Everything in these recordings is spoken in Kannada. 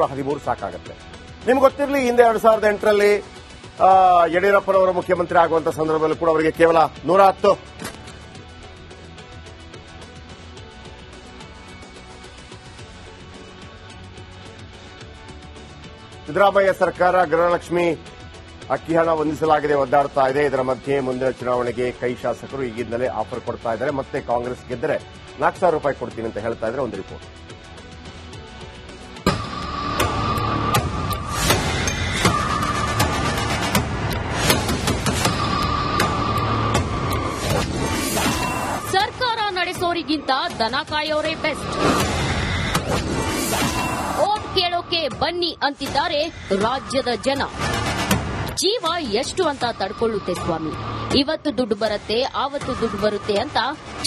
13 ಸಾಕಾಗುತ್ತೆ. ನಿಮ್ಗೆ ಗೊತ್ತಿರಲಿ, ಹಿಂದೆ 2008ರಲ್ಲಿ ಯಡಿಯೂರಪ್ಪನವರು ಮುಖ್ಯಮಂತ್ರಿ ಆಗುವಂತ ಸಂದರ್ಭದಲ್ಲಿ ಕೂಡ ಅವರಿಗೆ ಕೇವಲ 110. ಸಿದ್ದರಾಮಯ್ಯ ಸರ್ಕಾರ ಗೃಹಲಕ್ಷ್ಮಿ ಅಕ್ಕಿ ಹಣ ಹೊಂದಿಸಲಾಗಿದೆ, ಒದ್ದಾಡ್ತಾ ಇದೆ. ಇದರ ಮಧ್ಯೆ ಮುಂದಿನ ಚುನಾವಣೆಗೆ ಕೈ ಶಾಸಕರು ಈಗಿಂದಲೇ ಆಫರ್ ಕೊಡ್ತಾ ಇದ್ದಾರೆ. ಮತ್ತೆ ಕಾಂಗ್ರೆಸ್ ಗೆದ್ದರೆ 4,000 ರೂಪಾಯಿ ಕೊಡ್ತೀನಿ ಅಂತ ಹೇಳ್ತಾ ಇದ್ದಾರೆ. ಒಂದು ರಿಪೋರ್ಟ್. ಸರ್ಕಾರ ನಡೆಸೋರಿಗಿಂತ ದನ ಕಾಯೋರೇ ಬೆಸ್ಟ್. ಓಟ್ ಕೇಳೋಕೆ ಬನ್ನಿ ಅಂತಿದ್ದಾರೆ ರಾಜ್ಯದ ಜನ. ಜೀವ ಎಷ್ಟು ಅಂತ ತಡ್ಕೊಳ್ಳುತ್ತೆ ಸ್ವಾಮಿ. ಇವತ್ತು ದುಡ್ಡು ಬರುತ್ತೆ, ಆವತ್ತು ದುಡ್ಡು ಬರುತ್ತೆ ಅಂತ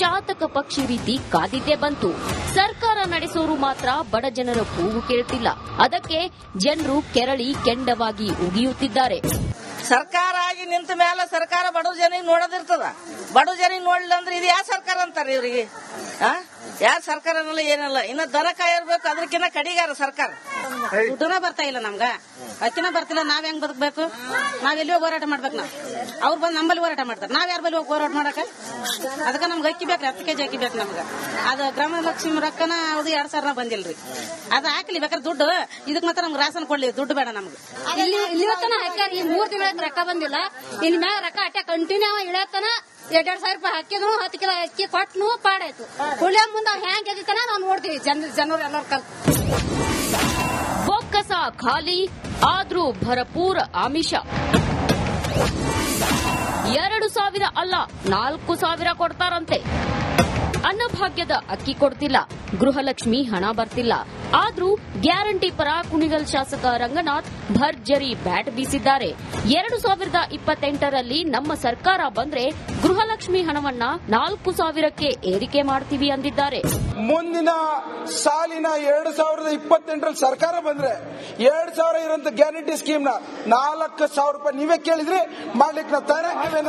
ಚಾತಕ ಪಕ್ಷಿ ರೀತಿ ಕಾದಿದ್ದೇ ಬಂತು. ಸರ್ಕಾರ ನಡೆಸೋರು ಮಾತ್ರ ಬಡ ಜನರ ಕೂಗು ಕೇಳ್ತಿಲ್ಲ. ಅದಕ್ಕೆ ಜನರು ಕೆರಳಿ ಕೆಂಡವಾಗಿ ಉಗಿಯುತ್ತಿದ್ದಾರೆ. ಸರ್ಕಾರ ಆಗಿ ನಿಂತ ಮೇಲೆ ಸರ್ಕಾರ ಬಡ ಜನಿಗೆ ನೋಡೋದಿರ್ತದ. ಬಡ ಜನಿಗೆ ನೋಡ್ಲಿಲ್ಲ ಅಂದ್ರೆ ಇದು ಯಾವ ಸರ್ಕಾರ ಅಂತಾರೆ ಇವ್ರಿಗೆ? ಯಾವ ಸರ್ಕಾರನಲ್ಲ ಏನಲ್ಲ. ಇನ್ನು ದನ ಕಾಯಿರ್ಬೇಕು, ಅದಕ್ಕಿಂತ ಕಡಿಗಾರ ಸರ್ಕಾರ. ದುಡ್ಡನ ಬರ್ತಾ ಇಲ್ಲ ನಮ್ಗ, ಅಕ್ಕಿನ ಬರ್ತಿಲ್ಲ. ನಾವ್ ಹೆಂಗ್ ಬದುಕಬೇಕು? ನಾವೆಲ್ಲಿ ಹೋಗಿ ಹೋರಾಟ ಮಾಡ್ಬೇಕು? ನಾವು ಅವ್ರು ಬಂದು ನಮ್ಮಲ್ಲಿ ಹೋರಾಟ ಮಾಡ್ತಾರೆ, ನಾವ್ ಯಾರ ಬಲ್ಲಿ ಹೋಗಿ ಹೋರಾಟ ಮಾಡಕ? ಅದಕ್ಕೆ ನಮ್ಗೆ ಅಕ್ಕಿ ಬೇಕ್ರಿ, 10 ಕೆಜಿ ಅಕ್ಕಿ ಬೇಕು ನಮ್ಗ. ಅದು ಗೃಹಲಕ್ಷ್ಮಿ ರೊಕ್ಕನ ಅದು 2,000 ಬಂದಿಲ್ರಿ. ಅದು ಹಾಕ್ಲಿ ಬೇಕಾದ್ರೆ ದುಡ್ಡು. ಇದಕ್ ಮಾತ್ರ ನಮ್ಗೆ ರಾಸನ್ ಕೊಡ್ಲಿ, ದುಡ್ಡು ಬೇಡ ನಮ್ಗೆ. ಇಲ್ಲಿ 3 ತಿಂಗಳ ರೊಕ್ಕ ಬಂದಿಲ್ಲ. ಇಲ್ಲಿ ಮ್ಯಾಗ ರೊಕ್ಕ ಅಟ್ಟ ಕಂಟಿನ್ಯೂ ಇಳತನ 2,000 ರೂಪಾಯಿ ಹಾಕಿದ್ರು, 10 ಕಿಲೋ ಅಕ್ಕಿ ಕೊಟ್ಟನು ಪಾಡಾಯ್ತು. ಹುಳಿಯ ಮುಂದೆ ಹ್ಯಾಂಗ್ ಎದಿತಾನ ನಾವು ನೋಡ್ತೀವಿ. ಜನರು ಎಲ್ಲರೂ ಕಲ್ ಬೊಕ್ಕಸ ಖಾಲಿ ಆದ್ರೂ ಭರಪೂರ ಆಮಿಷ. 2,000 ಅಲ್ಲ 4,000 ಕೊಡ್ತಾರಂತೆ. ಅನ್ನಭಾಗ್ಯದ ಅಕ್ಕಿ ಕೊಡ್ತಿಲ್ಲ, ಗೃಹಲಕ್ಷ್ಮಿ ಹಣ ಬರ್ತಿಲ್ಲ. ಆದ್ರೂ ಗ್ಯಾರಂಟಿ ಪರ ಕುಣಿಗಲ್ ಶಾಸಕ ರಂಗನಾಥ್ ಭರ್ಜರಿ ಬ್ಯಾಟ್ ಬೀಸಿದ್ದಾರೆ. 2028ರಲ್ಲಿ ನಮ್ಮ ಸರ್ಕಾರ ಬಂದ್ರೆ ಗೃಹಲಕ್ಷ್ಮಿ ಹಣವನ್ನ 4,000ಕ್ಕೆ ಏರಿಕೆ ಮಾಡ್ತೀವಿ ಅಂದಿದ್ದಾರೆ. ಮುಂದಿನ ಸಾಲಿನ 2028ರಲ್ಲಿ ಸರ್ಕಾರ ಬಂದ್ರೆ 2,000 ಇರುವಂತ ಗ್ಯಾರಂಟಿ ಸ್ಕೀಮ್ ನ 4,000 ರೂಪಾಯಿ ನೀವೇ ಕೇಳಿದ್ರಿ ಮಾಡ್ಲಿಕ್ಕೆ ನಾವು ತಯಾರಾಗ್ತೇವೆ.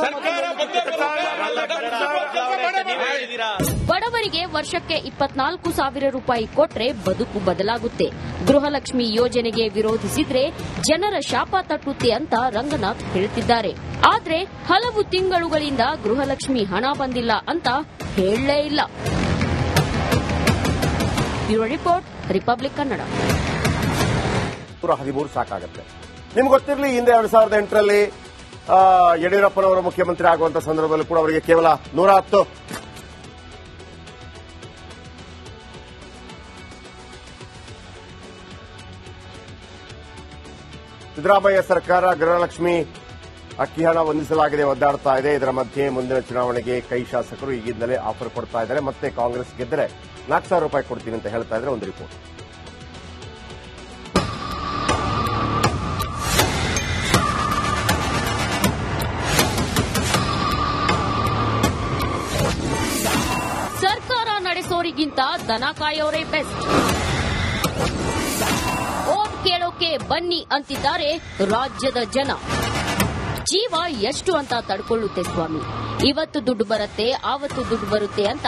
ಬಡವರಿಗೆ ವರ್ಷಕ್ಕೆ 24,000 ರೂಪಾಯಿ ಕೊಟ್ರೆ ಬದುಕು ಬದಲಾಗುತ್ತೆ. ಗೃಹಲಕ್ಷ್ಮಿ ಯೋಜನೆಗೆ ವಿರೋಧಿಸಿದ್ರೆ ಜನರ ಶಾಪ ತಟ್ಟುತ್ತೆ ಅಂತ ರಂಗನಾಥ್ ಹೇಳ್ತಿದ್ದಾರೆ. ಆದ್ರೆ ಹಲವು ತಿಂಗಳುಗಳಿಂದ ಗೃಹಲಕ್ಷ್ಮಿ ಹಣ ಬಂದಿಲ್ಲ ಅಂತ ಹೇಳಲೇ ಇಲ್ಲ. Bureau report, republic Kannada. 13 ಸಾಕಾಗುತ್ತೆ. ನಿಮ್ಗೆ ಗೊತ್ತಿರಲಿ, ಹಿಂದೆ 2008ರಲ್ಲಿ ಯಡಿಯೂರಪ್ಪನವರು ಮುಖ್ಯಮಂತ್ರಿ ಆಗುವಂತ ಸಂದರ್ಭದಲ್ಲಿ ಕೂಡ ಅವರಿಗೆ ಕೇವಲ 110. ಸಿದ್ದರಾಮಯ್ಯ ಸರ್ಕಾರ ಗೃಹಲಕ್ಷ್ಮಿ ಅಕ್ಕಿ ಹಣ ಹೊಂದಿಸಲಾಗಿದೆ, ಒದ್ದಾಡ್ತಾ ಇದೆ. ಇದರ ಮಧ್ಯೆ ಮುಂದಿನ ಚುನಾವಣೆಗೆ ಕೈ ಶಾಸಕರು ಈಗಿಂದಲೇ ಆಫರ್ ಕೊಡ್ತಾ ಇದ್ದಾರೆ. ಮತ್ತೆ ಕಾಂಗ್ರೆಸ್ ಗೆದ್ದರೆ 4,000 ರೂಪಾಯಿ ಕೊಡ್ತೀನಿ ಅಂತ ಹೇಳ್ತಾ ಇದ್ದಾರೆ. ಒಂದು ರಿಪೋರ್ಟ್. ಸರ್ಕಾರ ನಡೆಸೋರಿಗಿಂತ ದನ ಕಾಯೋರೇ ಬೆಸ್ಟ್. ಓಟ್ ಕೇಳೋಕೆ ಬನ್ನಿ ಅಂತಿದ್ದಾರೆ ರಾಜ್ಯದ ಜನ. ಜೀವ ಎಷ್ಟು ಅಂತ ತಡ್ಕೊಳ್ಳುತ್ತೆ ಸ್ವಾಮಿ. ಇವತ್ತು ದುಡ್ಡು ಬರುತ್ತೆ, ಆವತ್ತು ದುಡ್ಡು ಬರುತ್ತೆ ಅಂತ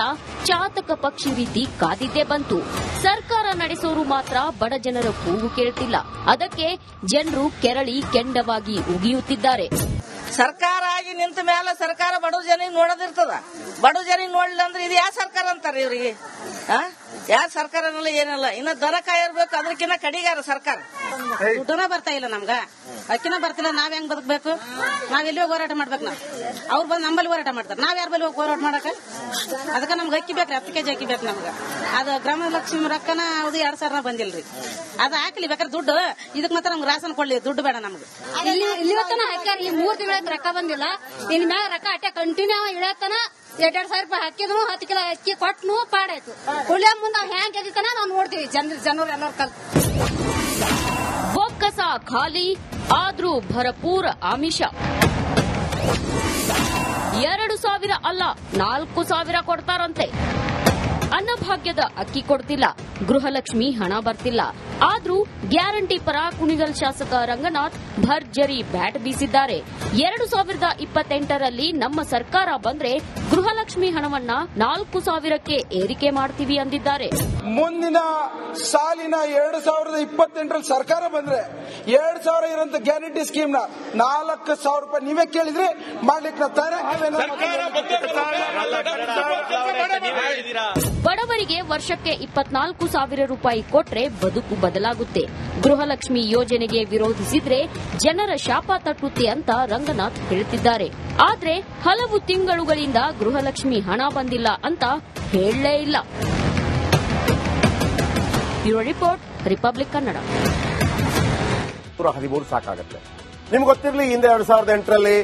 ಚಾತಕ ಪಕ್ಷಿ ರೀತಿ ಕಾದಿದ್ದೇ ಬಂತು. ಸರ್ಕಾರ ನಡೆಸೋರು ಮಾತ್ರ ಬಡ ಜನರ ಕೂಗು ಕೇಳ್ತಿಲ್ಲ. ಅದಕ್ಕೆ ಜನರು ಕೆರಳಿ ಕೆಂಡವಾಗಿ ಉಗಿಯುತ್ತಿದ್ದಾರೆ. ಸರ್ಕಾರ ಆಗಿ ನಿಂತ ಮೇಲೆ ಸರ್ಕಾರ ಬಡ ಜನಿಗೆ ನೋಡೋದಿರ್ತದ. ಬಡ ಜನಿಗೆ ನೋಡ್ಲಿಲ್ಲ ಅಂದ್ರೆ ಇದು ಯಾವ ಸರ್ಕಾರ ಅಂತಾರೆ ಇವ್ರಿಗೆ? ಯಾವ ಸರ್ಕಾರನಲ್ಲ ಏನಲ್ಲ. ಇನ್ನು ದನ ಕಾಯಿರ್ಬೇಕು, ಅದಕ್ಕಿಂತ ಕಡಿಗಾರ ಸರ್ಕಾರ. ದುಡ್ಡನ ಬರ್ತಾ ಇಲ್ಲ ನಮ್ಗ, ಅಕ್ಕಿನ ಬರ್ತಿಲ್ಲ. ನಾವ್ ಹೆಂಗ್ ಬದುಕಬೇಕು? ನಾವೆಲ್ಲಿ ಹೋಗಿ ಹೋರಾಟ ಮಾಡ್ಬೇಕು? ನಾವು ಅವ್ರು ಬಂದು ನಮ್ಮಲ್ಲಿ ಹೋರಾಟ ಮಾಡ್ತಾರೆ, ನಾವ್ ಯಾರ ಬಲ್ಲಿ ಹೋಗಿ ಹೋರಾಟ ಮಾಡಕ? ಅದಕ್ಕೆ ನಮ್ಗೆ ಅಕ್ಕಿ ಬೇಕ್ರಿ, 10 ಕೆಜಿ ಅಕ್ಕಿ ಬೇಕು ನಮ್ಗ. ಅದು ಗೃಹಲಕ್ಷ್ಮಿ ರೊಕ್ಕನ ಅದು 2,000 ಬಂದಿಲ್ರಿ. ಅದು ಹಾಕ್ಲಿ ಬೇಕಾದ್ರೆ ದುಡ್ಡು. ಇದಕ್ ಮಾತ್ರ ನಮ್ಗೆ ರಾಸನ್ ಕೊಡ್ಲಿ, ದುಡ್ಡು ಬೇಡ ನಮ್ಗೆ. ಇಲ್ಲಿ 3 ತಿಂಗಳ ರೊಕ್ಕ ಬಂದಿಲ್ಲ. ಇಲ್ಲಿ ಮ್ಯಾಗ ರೊಕ್ಕ ಅಟ್ಟ ಕಂಟಿನ್ಯೂ ಇಳತನ 2,000 ರೂಪಾಯಿ ಹಾಕಿದ್ರು, 10 ಕಿಲೋ ಅಕ್ಕಿ ಕೊಟ್ಟನು ಪಾಡಾಯ್ತು. ಹುಳಿಯ ಮುಂದೆ ಹ್ಯಾಂಗ್ ಎದಿತಾನ ನಾವು ನೋಡ್ತೀವಿ. ಜನರು ಎಲ್ಲರೂ ಕಲ್ ಬೊಕ್ಕಸ ಖಾಲಿ ಆದ್ರೂ ಭರಪೂರ ಆಮಿಷ. 2,000 ಅಲ್ಲ 4,000 ಕೊಡ್ತಾರಂತೆ. ಅನ್ನಭಾಗ್ಯದ ಅಕ್ಕಿ ಕೊಡ್ತಿಲ್ಲ, ಗೃಹಲಕ್ಷ್ಮಿ ಹಣ ಬರ್ತಿಲ್ಲ. ಆದ್ರೂ ಗ್ಯಾರಂಟಿ ಪರ ಕುಣಿಗಲ್ ಶಾಸಕ ರಂಗನಾಥ್ ಭರ್ಜರಿ ಬ್ಯಾಟ್ ಬೀಸಿದ್ದಾರೆ. 2028ರಲ್ಲಿ ನಮ್ಮ ಸರ್ಕಾರ ಬಂದ್ರೆ ಗೃಹಲಕ್ಷ್ಮಿ ಹಣವನ್ನ 4,000ಕ್ಕೆ ಏರಿಕೆ ಮಾಡ್ತೀವಿ ಅಂದಿದ್ದಾರೆ. ಮುಂದಿನ ಸಾಲಿನ 2028ರಲ್ಲಿ ಸರ್ಕಾರ ಬಂದ್ರೆ 2,000 ಇರೋಂತ ಗ್ಯಾರಂಟಿ ಸ್ಕೀಮ್ ನ 4,000 ರೂಪಾಯಿ ನೀವೇ ಕೇಳಿದ್ರೆ ಮಾಡ್ಲಿಕ್ಕೆ ನಾವು ತಯಾರಾಗಿದ್ದೇವೆ. ಬಡವರಿಗೆ ವರ್ಷಕ್ಕೆ 24,000 ರೂಪಾಯಿ ಕೊಟ್ರೆ ಬದುಕು ಬದಲಾಗುತ್ತೆ. ಗೃಹಲಕ್ಷ್ಮಿ ಯೋಜನೆಗೆ ವಿರೋಧಿಸಿದ್ರೆ ಜನರ ಶಾಪ ತಟ್ಟುತ್ತೆ ಅಂತ ರಂಗನಾಥ್ ಹೇಳ್ತಿದ್ದಾರೆ. ಆದ್ರೆ ಹಲವು ತಿಂಗಳುಗಳಿಂದ ಗೃಹಲಕ್ಷ್ಮಿ ಹಣ ಬಂದಿಲ್ಲ ಅಂತ ಹೇಳಲೇ ಇಲ್ಲ. Bureau report, republic Kannada. 13 ಸಾಕಾಗುತ್ತೆ. ನಿಮ್ಗೆ ಗೊತ್ತಿರಲಿ, ಹಿಂದೆ 2008ರಲ್ಲಿ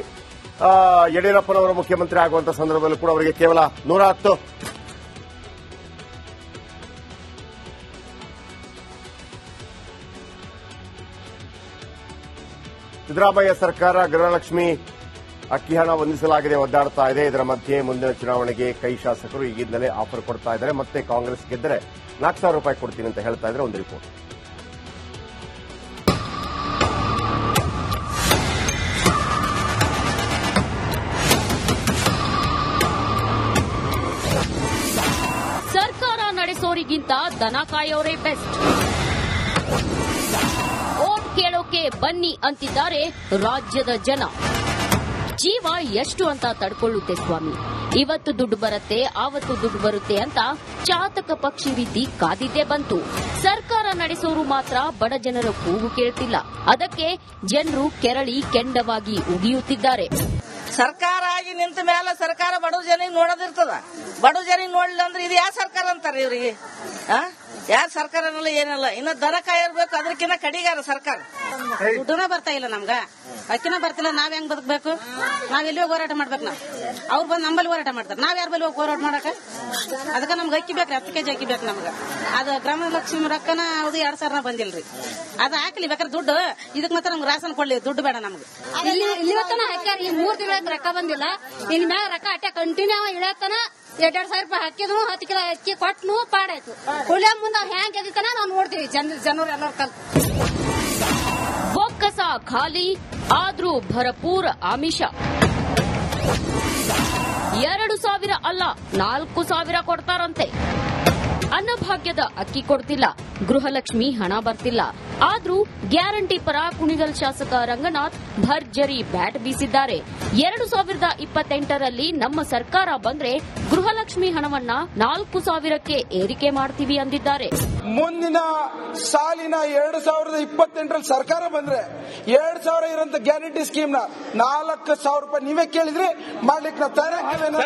ಯಡಿಯೂರಪ್ಪನವರು ಮುಖ್ಯಮಂತ್ರಿ ಆಗುವಂತ ಸಂದರ್ಭದಲ್ಲೂ ಕೂಡ ಅವರಿಗೆ ಕೇವಲ 110. ಸಿದ್ದರಾಮಯ್ಯ ಸರ್ಕಾರ ಗೃಹಲಕ್ಷ್ಮಿ ಅಕ್ಕಿ ಹಣ ಹೊಂದಿಸಲಾಗಿದೆ, ಒದ್ದಾಡ್ತಾ ಇದೆ. ಇದರ ಮಧ್ಯೆ ಮುಂದಿನ ಚುನಾವಣೆಗೆ ಕೈ ಶಾಸಕರು ಈಗಿಂದಲೇ ಆಫರ್ ಕೊಡ್ತಾ ಇದ್ದಾರೆ. ಮತ್ತೆ ಕಾಂಗ್ರೆಸ್ ಗೆದ್ದರೆ 4,000 ರೂಪಾಯಿ ಕೊಡ್ತೀನಿ ಅಂತ ಹೇಳ್ತಾ ಇದ್ದಾರೆ. ಒಂದು ರಿಪೋರ್ಟ್. ಸರ್ಕಾರ ನಡೆಸೋರಿಗಿಂತ ದನ ಕಾಯೋರೇ ಬೆಸ್ಟ್. ಓಟ್ ಕೇಳೋಕೆ ಬನ್ನಿ ಅಂತಿದ್ದಾರೆ ರಾಜ್ಯದ ಜನ. ಜೀವ ಎಷ್ಟು ಅಂತ ತಡ್ಕೊಳ್ಳುತ್ತೆ ಸ್ವಾಮಿ. ಇವತ್ತು ದುಡ್ಡು ಬರುತ್ತೆ, ಆವತ್ತು ದುಡ್ಡು ಬರುತ್ತೆ ಅಂತ ಚಾತಕ ಪಕ್ಷಿ ರೀತಿ ಕಾದಿದ್ದೇ ಬಂತು. ಸರ್ಕಾರ ನಡೆಸೋರು ಮಾತ್ರ ಬಡ ಜನರ ಕೂಗು ಕೇಳ್ತಿಲ್ಲ. ಅದಕ್ಕೆ ಜನರು ಕೆರಳಿ ಕೆಂಡವಾಗಿ ಉಗಿಯುತ್ತಿದ್ದಾರೆ. ಸರ್ಕಾರ ಆಗಿ ನಿಂತ ಮೇಲೆ ಸರ್ಕಾರ ಬಡವ ಜನಿಗೆ ನೋಡೋದಿರ್ತದ. ಬಡವ ಜನಿಗೆ ನೋಡ್ಲಿಲ್ಲ ಅಂದ್ರೆ ಇದು ಯಾವ ಸರ್ಕಾರ ಅಂತಾರೆ ಇವ್ರಿಗೆ? ಯಾವ ಸರ್ಕಾರನಲ್ಲ ಏನಲ್ಲ. ಇನ್ನ ದನ ಕಾಯಿರ್ಬೇಕು, ಅದಕ್ಕಿಂತ ಕಡಿಗಾರ ಸರ್ಕಾರ. ದುಡ್ಡುನ ಬರ್ತಾ ಇಲ್ಲ ನಮ್ಗ, ಅಕ್ಕಿನ ಬರ್ತಿಲ್ಲ. ನಾವ್ ಹೆಂಗ್ ಬದುಕಬೇಕು? ನಾವ್ ಎಲ್ಲಿ ಹೋಗಿ ಹೋರಾಟ ಮಾಡ್ಬೇಕು? ನಾವು ಅವ್ರು ಬಂದು ನಂಬಲ್ಲಿ ಹೋರಾಟ ಮಾಡ್ತಾರೆ. ನಾವ್ ಯಾರ ಬಲ್ಲಿ ಹೋಗಿ ಹೋರಾಟ ಮಾಡಕ? ಅದಕ್ಕೆ ನಮ್ಗೆ ಅಕ್ಕಿ ಬೇಕ್ರಿ, 10 ಕೆಜಿ ಅಕ್ಕಿ ಬೇಕು ನಮ್ಗ. ಅದು ಗೃಹಲಕ್ಷ್ಮಿ ರೊಕ್ಕನ ಅದು 2,000 ಬಂದಿಲ್ರಿ. ಅದು ಹಾಕ್ಲಿ ಬೇಕಾದ್ರೆ ದುಡ್ಡು. ಇದಕ್ ಮಾತ್ರ ನಮ್ಗೆ ರಾಸನ್ ಕೊಡ್ಲಿ, ದುಡ್ಡು ಬೇಡ ನಮ್ಗೆ. ಇಲ್ಲಿವತ್ತನ ಹಾಕ್ಯಾರ, ಈ 3 ತಿಂಗಳ ರೊಕ್ಕ ಬಂದಿಲ್ಲ. ಇನ್ ಮ್ಯಾಗ ರೊಕ್ಕ ಅಟ್ಟೆ ಕಂಟಿನ್ಯೂ ಇಳತನ 2,000 ರೂಪಾಯಿ ಹಾಕಿದ್ರು, 10 ಕಿಲೋ ಅಕ್ಕಿ ಕೊಟ್ಟನು ಪಾಡಾಯ್ತು. ಹುಳಿಯ ಮುಂದೆ ಹ್ಯಾಂಗ್ ಎದಿತಾನ ನಾವು ನೋಡ್ತೀವಿ. ಜನರು ಎಲ್ಲರೂ ಕಲ್ತು ಬೊಕ್ಕಸ ಖಾಲಿ ಆದ್ರೂ ಭರಪೂರ ಆಮಿಷ. 2,000 ಅಲ್ಲ 4,000 ಕೊಡ್ತಾರಂತೆ. ಅನ್ನಭಾಗ್ಯದ ಅಕ್ಕಿ ಕೊಡ್ತಿಲ್ಲ, ಗೃಹಲಕ್ಷ್ಮಿ ಹಣ ಬರ್ತಿಲ್ಲ. ಆದ್ರೂ ಗ್ಯಾರಂಟಿ ಪರ ಕುಣಿಗಲ್ ಶಾಸಕ ರಂಗನಾಥ್ ಭರ್ಜರಿ ಬ್ಯಾಟ್ ಬೀಸಿದ್ದಾರೆ. 2028ರಲ್ಲಿ ನಮ್ಮ ಸರ್ಕಾರ ಬಂದ್ರೆ ಗೃಹಲಕ್ಷ್ಮಿ ಹಣವನ್ನ 4,000ಕ್ಕೆ ಏರಿಕೆ ಮಾಡ್ತೀವಿ ಅಂದಿದ್ದಾರೆ. ಮುಂದಿನ ಸಾಲಿನ 2028ರಲ್ಲಿ ಸರ್ಕಾರ ಬಂದ್ರೆ 2,000 ಇರೋಂತ ಗ್ಯಾರಂಟಿ ಸ್ಕೀಮ್ ನ 4,000 ರೂಪಾಯಿ ನೀವೇ ಕೇಳಿದ್ರೆ ಮಾಡ್ಲಿಕ್ಕೆ ನಾವು ತಯಾರಾಗಿದ್ದೇವೆ.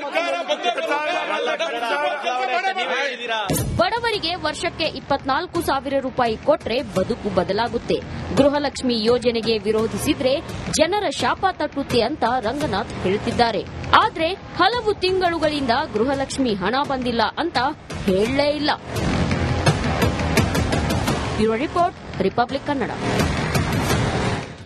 ಬಡವರಿಗೆ ವರ್ಷಕ್ಕೆ 24,000 ರೂಪಾಯಿ ಕೊಟ್ರೆ ಬದುಕು ಬದಲಾಗುತ್ತೆ. ಗೃಹಲಕ್ಷ್ಮಿ ಯೋಜನೆಗೆ ವಿರೋಧಿಸಿದ್ರೆ ಜನರ ಶಾಪ ತಟ್ಟುತ್ತೆ ಅಂತ ರಂಗನಾಥ್ ಹೇಳ್ತಿದ್ದಾರೆ. ಆದ್ರೆ ಹಲವು ತಿಂಗಳುಗಳಿಂದ ಗೃಹಲಕ್ಷ್ಮಿ ಹಣ ಬಂದಿಲ್ಲ ಅಂತ ಹೇಳಲೇ ಇಲ್ಲ. Bureau report, republic Kannada.